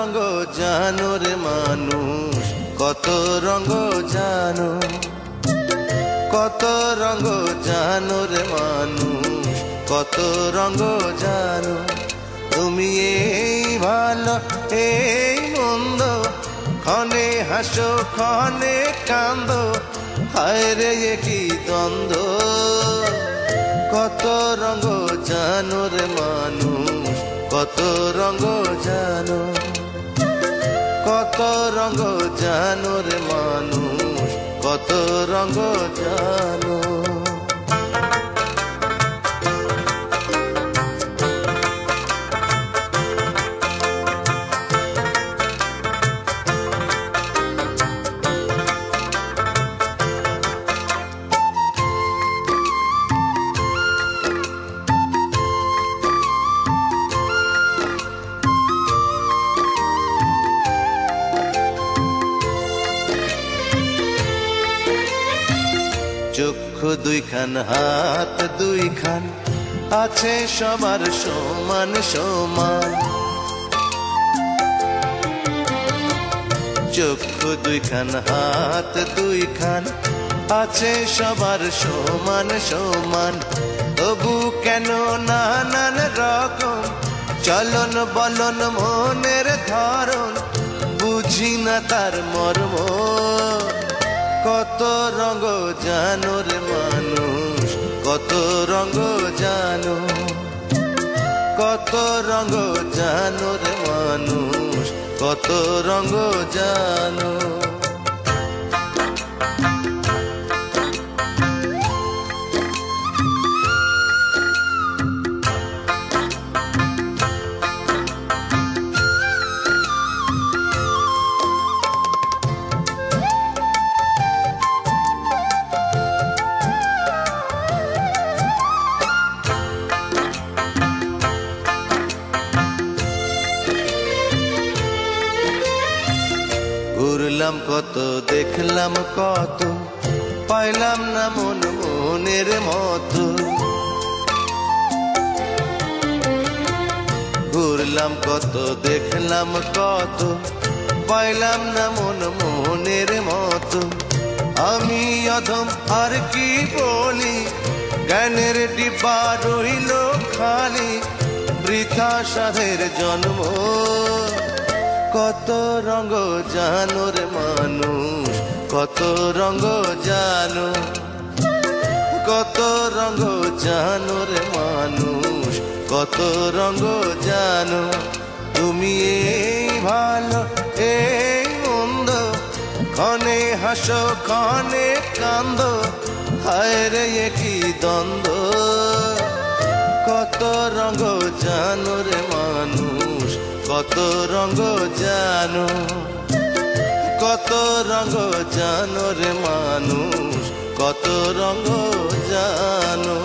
রঙ জানো রে মানুষ, কত রঙ জানো, কত রঙ জানো রে মানুষ, কত রঙ জানো। তুমি এই ভালো এই মন্দ, ক্ষণে হাসো ক্ষণে কান্দো, হায় রে কি দ্বন্দ্ব। কত রঙ জানো রে মানুষ, কত রঙ জানো, কত রঙ জানো রে মানুষ, কত রঙ জানো। চক্ষু দুইখান হাত দুইখান আছে সবার সমান সমান, চক্ষু দুইখান হাত দুইখান আছে সবার সমান সমান। তবু কেন নানান রকম চলন বলন মনের ধরন, বুঝি না তার মর্ম। কত রঙ জানো রে মানুষ, কত রঙ জানো, কত রঙ জানো রে মানুষ, কত রঙ জানো। ঘুরলাম কত দেখলাম কত, পাইলাম না মন মনের মতো। ঘুরলাম কত দেখলাম কত, পাইলাম না মন মনের মতো। আমি অধম আর কি বলি, জ্ঞানের ডিব্বা রইল খালি, বৃথা সাধের জন্ম। কত রঙ জানো রে মানুষ, কত রঙ জানো, কত রঙ জানো রে মানুষ, কত রঙ জানো। তুমি এই ভালো এই মন্দ, ক্ষণে হাসো ক্ষণে কান্দো, হায় রে কি দ্বন্দ্ব। কত রঙ জানো রে মানুষ, কত রঙ জানো, কত রঙ জানো রে মানুষ, কত রঙ জানো।